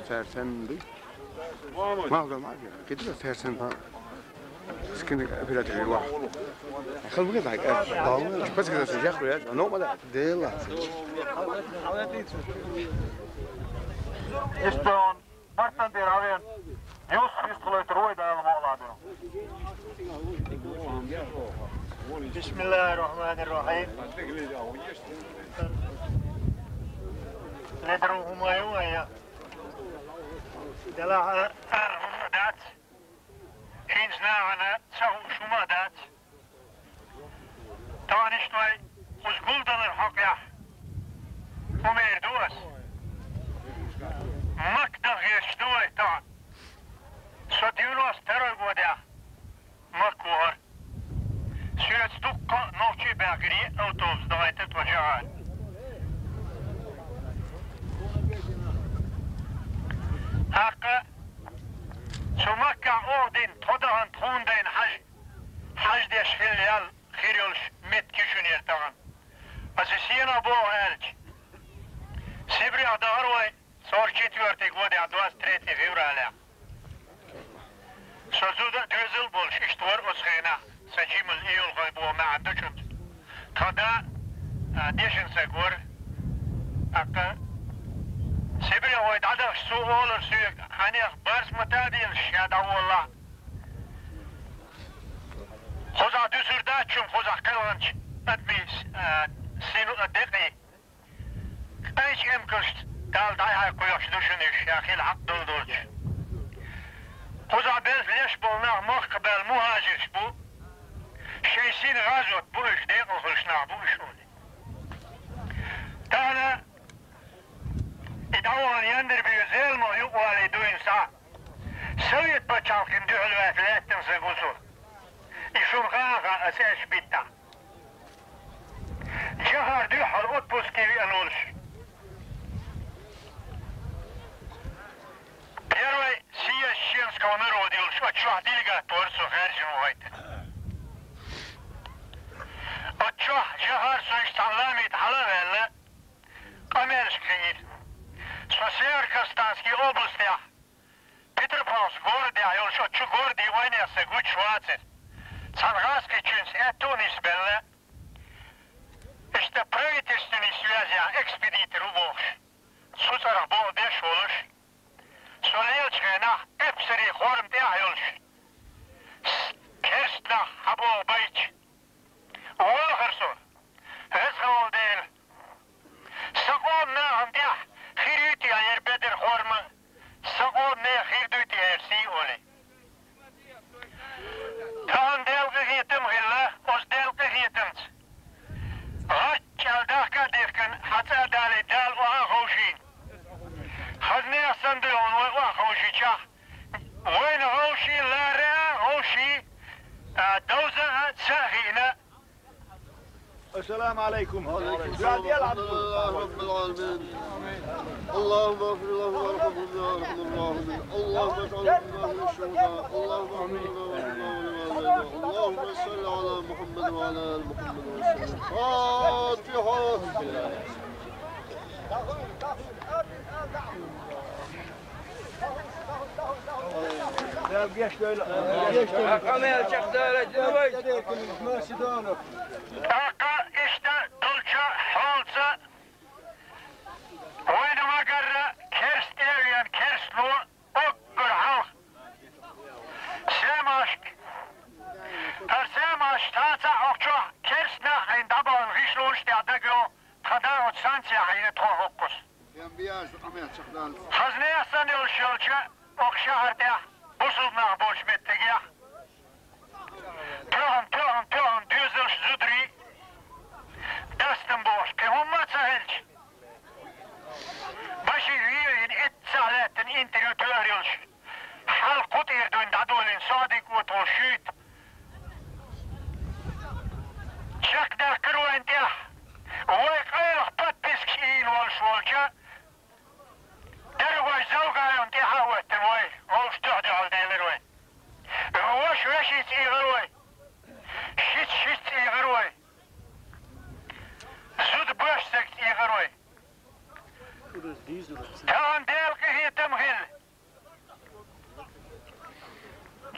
Fersen değil. Malum abi. Gidiyor fersen falan. Sıkıntı bir atıyor var. خلوا كده هيك بس كده سجاح ولا نو ما ده يلا استون مرتن دير هاوين يوس يستلو يتروي دا المولاد بسم الله الرحمن الرحيم ندرو هما يوم دلا هم دات حين زناعنا تسهو شما دات تانشتوي وزقول دل الحق يا ومير دوس مكدغ يشتوي تان صديونوس تروي بوديا مكوهر سيرت دقة نوشي باقري اوتوبس دغيتت وجعان حقا سمكة اودين تودهن تخوندين حج ديش خليال خيريولش مت كيشون يرتغن اسيسينا بو هالج سيبري اداروي صور четвертый год 23 февраля سوزودا دوزل بولش اشتور اسخينا سجيم الايول غيبو ما عندوشم تدا ديشن سيقور اقا سيبري هو يدعدغ سوولر سيق حانيخ بارس متادين شادا والله خوزا دوسر داتشم خوزا قلانش ادميس سينو ادقي ايش امكشت قال دايها كويش دوشنش يا اخي الحق دولدوش خوزا بيز ليش بولناه مقبل مهاجرش بو شيسين غازوت بوش ديقل خلشنا بوشوني تانا ادعوان يندر بيزيل ما يقوالي دوين ساعة سويت بچالكن دهلوات لاتن سيقوسو إشون غاغا أساس بيتا جهر ديحر أطبوس كيوي أنولش بيروي سيا الشينس كونرو ديولش أتشوح ديلغا تورسو خارج موهيت أتشوح جهر سويستان لاميت حلاوة قميرش كيير سوسير كستانسكي أوبلستيا Петропавловск городе, а он что, городе войне сегут швацер. Сангаский чунс этунис белле. Işte правительственные связи экспедитор уболш. Сусарах бол беш олуш. Солелчгена эпсери хорм те айолш. Керстна хабол байч. Олхерсон. Эсхол дел. Сакон на андя. Хирити айер бедер хорма. سقون نخير دوتي هرسي أولي تان دلقي غيتم غلا أس دلقي غيتمت غاش الداكا ديفكن حتى دالي دال وها خوشين خذني أصندلون وها خوشي شاخ وين خوشي لا رأى خوشي دوزة ساخينة السلام عليكم. الله رب العالمين. اللهم اغفر له وارحمه وارحم الراحمين. اللهم اجعله من الشهداء. اللهم اللهم صل على محمد وعلى ال محمد وسلم. فاتحة. işte dolça halsa oynama garra kers devyen kerslu okkur halk semaşk semaş tata okçu kersna hain daban rişloş de adagro tada otsansi hain tohokkus hazne yasan yol şolça okşaharda busulna boş mettegiyah Тёган, дюзелш зудри. Дастен бош, кehomma sahelç. Başı üyeyin et sahletin internetörülş. Hal kutir dün dadolin sadik ve toşit. Çak da kırvan tiyah. Oy kayık patpisk in wal şolça. Dergoy zavgayon tihawetten oy. Olş tuhdi al delir oy. Oş veşit iğir oy. شيت إيغروي زود باش سكت إيغروي Tamam delki hiyetim hil.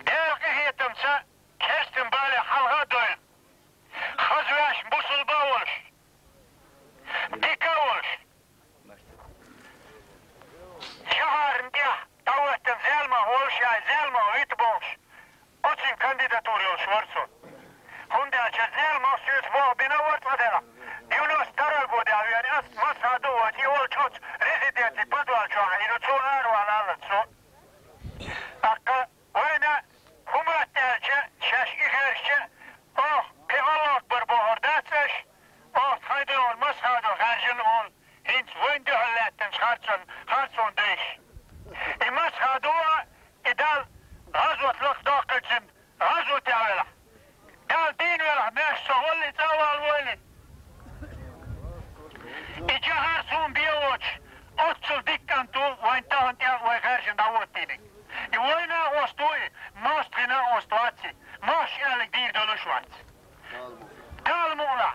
Delki hiyetimse kestim böyle halga doyun. Hazveş musulba oluş. Dika oluş. Şaharın diye davetten zelma oluş ya zelma uyutup oluş. Oçin kandidaturi oluş varsun. Hunda će zelma svijet svoj bina vrtva Divno stara bude, ali ja nas masa dovođi olčoć rezidenti podvalčova i do co arva lalaco. Akka oyna humatelče, šeš iheršče, pe Allah akbar bohordatseš, haydi ol masado harjın ol, hinç vöndü halletten harson değiş. Masadoa idal gazotlık dakıcın, gazot yavela. Dal din vela meşso holli taval voli. İki harsun biyoç. Otsul dikkantu vain tahon tia vai harsin davottinik. I voina ostui, mastrina ostuatsi. Mas jälik diirdolusuatsi. Talmulla.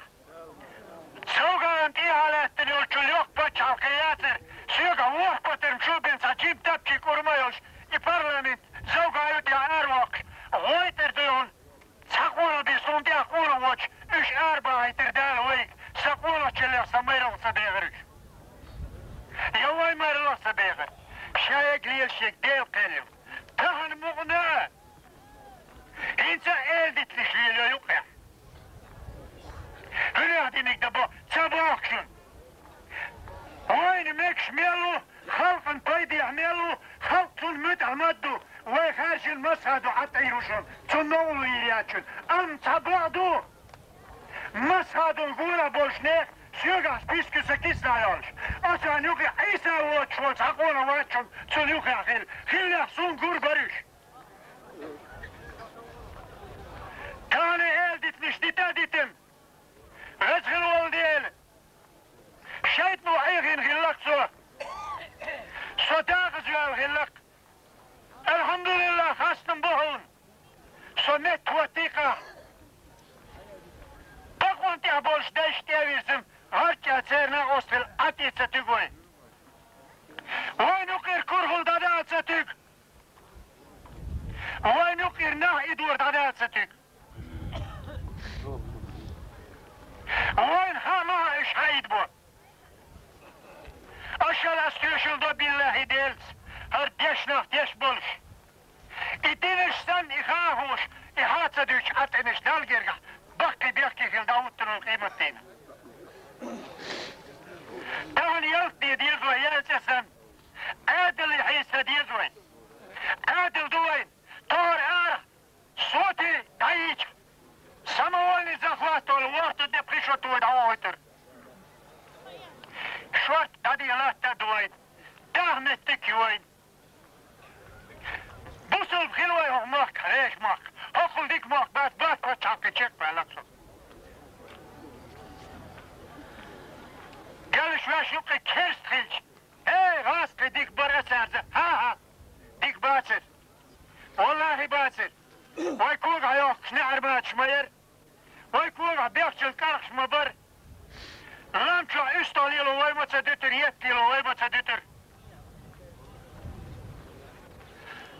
Saugaan tihalähteni oltsul jokpatsalke jätser. Syökä vuohpaten subinsa jibtapki kurmajos. I parlament saugaa ytia arvoks. Voitertyön. Sakuola bi suntia kuuluvoć, yš arbeiter täällä oik. Sakuola tšeljassa meiralsa begerys. Ja voi meiralsa beger. Šajek lielšek delkelju. Tahan mugnaa. Insa elditlis lieljo juke. Hynähtinik dabo sabaksun. Oin meks mielu, halkan paidia mielu, halksun mytä maddu. Vai härsin masadu atayrushun, tsunnoğlu yiriyatçun. Am tabadu. Masadun gura boşne, sügas pisküse kisnayolş. Asan yuki isa uoçvol sakona vaçun, tsun yuki akil. Hillah sun gur barış. Tane elditmiş dita ditim. Rızgın ol değil. Şayt muayyin hillak su. Sodağız vel hillak. Elhamdülillah hastım buhun. Sonet vatika. Bakvanti abolş deştevirsim. Harca cerna ostil atice tügoy. Vaynukir kurhul dada atsa tüg. Vaynukir nah idur dada atsa tüg. Vayn hama iş hayid bu. Aşal astıyorşulda billahi dels. Her deşnaf deş buluş. İdinişten ihahuş, ihatsa düç ateniş dalgerga. Bakki bekki hil davutturul kıymettiğine. Dağın yalk diye diyezoy yelçesen. Adil hisse diyezoy. Adil duvayn. Tor ar. Soti dayiç. Самовольный захват ол ворту де пришоту да ойтер. Шорт тади лахта дуайн. Дахметтик юайн. Busul hilvay homak, reş mak. Hokul dik mak, bat paçakı çek belakso. Geliş ve şukke kerst hiç. Hey, raskı dik bara serze. Ha. Dik basır. Vallahi basır. Vay kuga yok, ne arba açmayır. Vay kuga bekçil karşıma bar. Lamça üst alıyla vay maça dütür, yetkili vay maça dütür.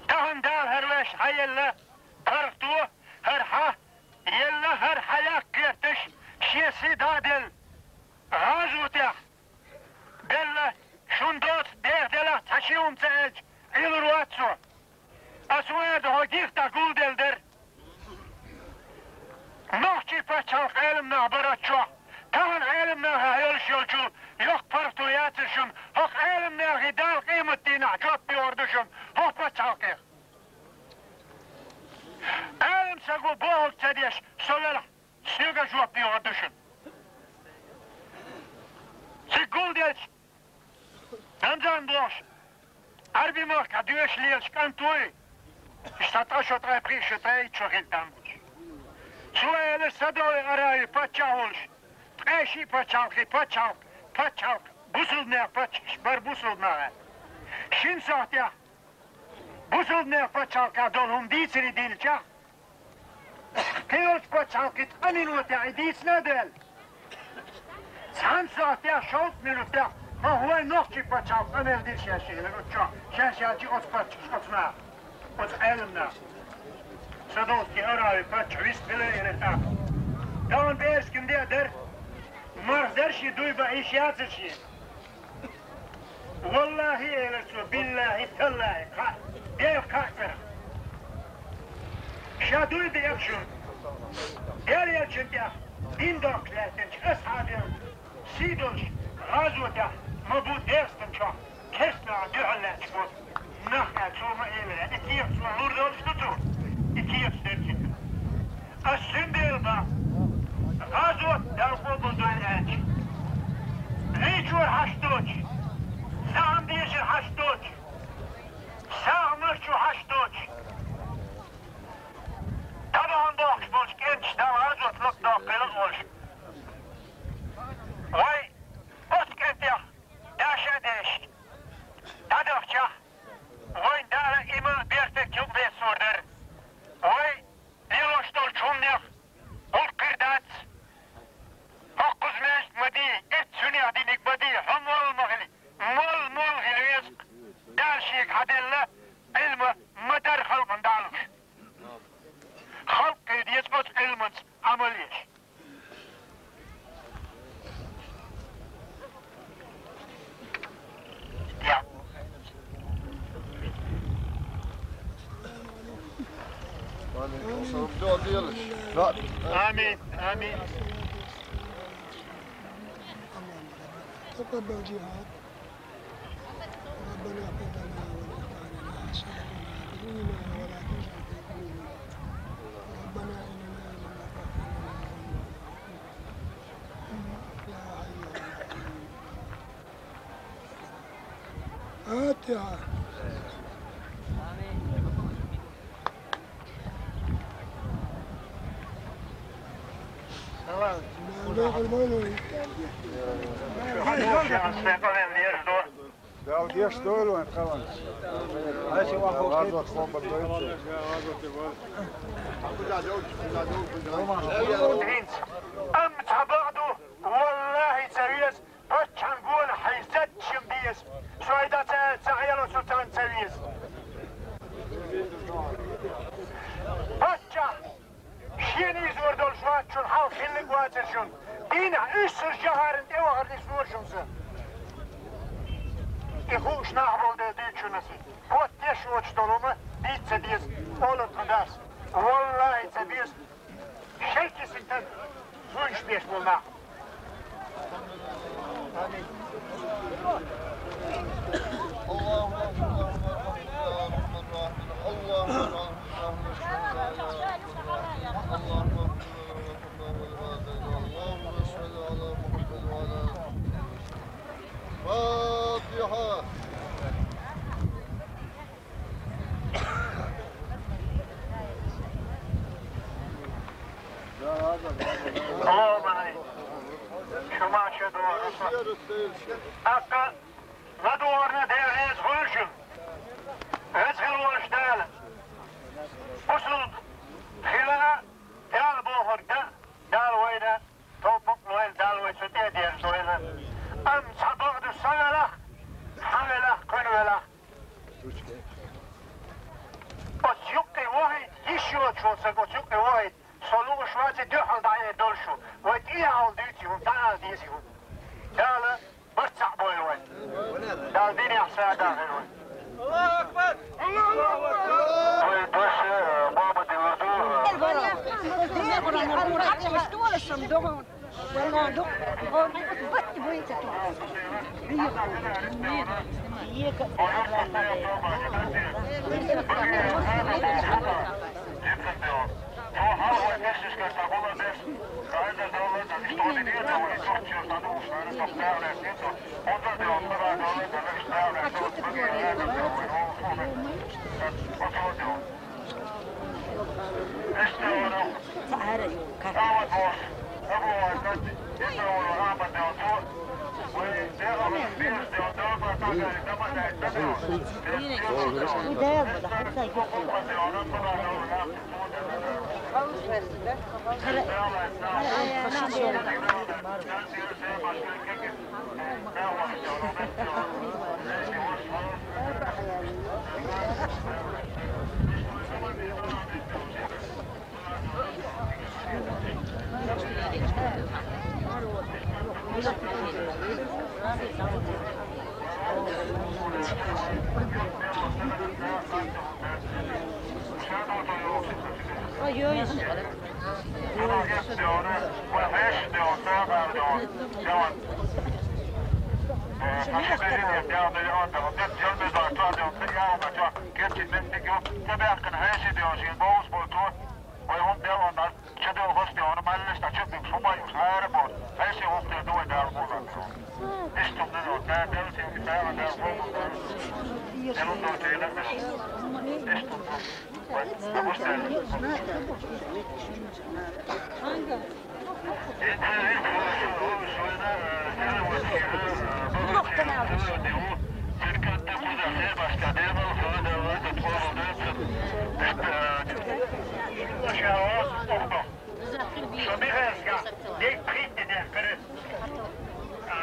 Tahın dal herleş hayella, parktu, her ha, yella her hayak gertiş, şiyesi dadil, gazutya. Bella, şundot, derdela, taşıyum çeğic, ilruatsu. Asuyerdi o gifta guldeldir. Nohçi paçalk elimna baratçu. Tahın elimna hayalş yolcu. Yok parktu yatışın. Hok elimna gidal kıymettiğine çok bir orduşun. Hok paçalkı. Elim sagu boğuk çediş. Söyle süge çok bir orduşun. Si guldelç. Namzan boş. Arbi marka düeşliyelç kantuy. Stataşotraj prišetaj čohil tambuć. Svoje sadove araju pačaulš. Preši pačalk. Busulnēr pačš, bar busulnēr. Šin sahtja. Busulnēr pačalka dolhum dīceri dilča. Kejolč pačalkit aminotja i dīc nedēļ. San sahtja šaut minutja هو نوختي باتشاو أنا الدين شاشي لنوتشا شاشي أوت باتش أوتنا أوت علمنا صدوقتي أراوي باتش ويست بلا إلتا دون بيرس كندي أدر مرزرشي دوي بعيشياتشي والله إلتو بالله تالله ديف كاكتر شادوي بيكشن ديالي الجندية دين دوك لاتنش أصحابي سيدوش غازوته مبود ديستنشا كسنا دعلاتش بود نحن توما إلنا إتيف سوى لوردول ستوتو إتيف سترتي السنديل با غازوت دارفو بندو الأنش ريجور حشتوش سام ديشر حشتوش سام مرشو حشتوش طبعا دوكش بولش كنش دام غازوت لك دوك بلغولش وي أسكتيا داشا داشت دادوكشا وين دارا إما بيرتك يوم بيسوردر وي ليلوش دول چونيخ والقردات فقز ميشت مدي اتسوني عدينيك بدي همول المغلي مول غلويسق دارشيك عدلة علم مدار خلق دالوش خلق يثبت علم عمليش آمين آمين تقبل جهاد ربنا اغفر لنا ولإخواننا سبقنا بإيماننا ولا تجعل في قلوبنا ربنا إننا لما يا حي يا قيوم فاتحة Ja, die stoel en trouwens. Hij is wel goed. Hij was gewoon bedreigd. أمت بعضه والله سويس بتشان قول حيزت شمديس شويدات سعيلو سلطان سويس بتشا شيني زور دول شوات شون حاو خلق واتر شون دينا إيش الجهارن ديو غردي سنور شمسه إخوش نعبول دي ديتشو نسي بوت تيشوش دولومه ديت سديس أولو تنداس والله سديس شيكي ستن سويش بيش بولنا آمين فاتحة اللهم عليك شو ما شدوا أقل ندورنا دير هيز غلشم هيز غلوش دالة وصل خلاء دال بوهر دال ويدا توبك نويل دال ويسوتي دير سوينا أم صبغد الصلاة حمله كنوله وتيقي واحد يشوت شو سقط يقي واحد صلوا شواتي دخل دعيه دولشو وتيه على ديتي ومتعال ديسيهم دالة برتع بويلوين دال ديني أحسا داخلوين الله أكبر الله أكبر ويدوش بابا دي والله Bu değil bu da. Hatta gitsin. Ayağına diyelim.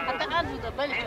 حتى قالوا ده بلش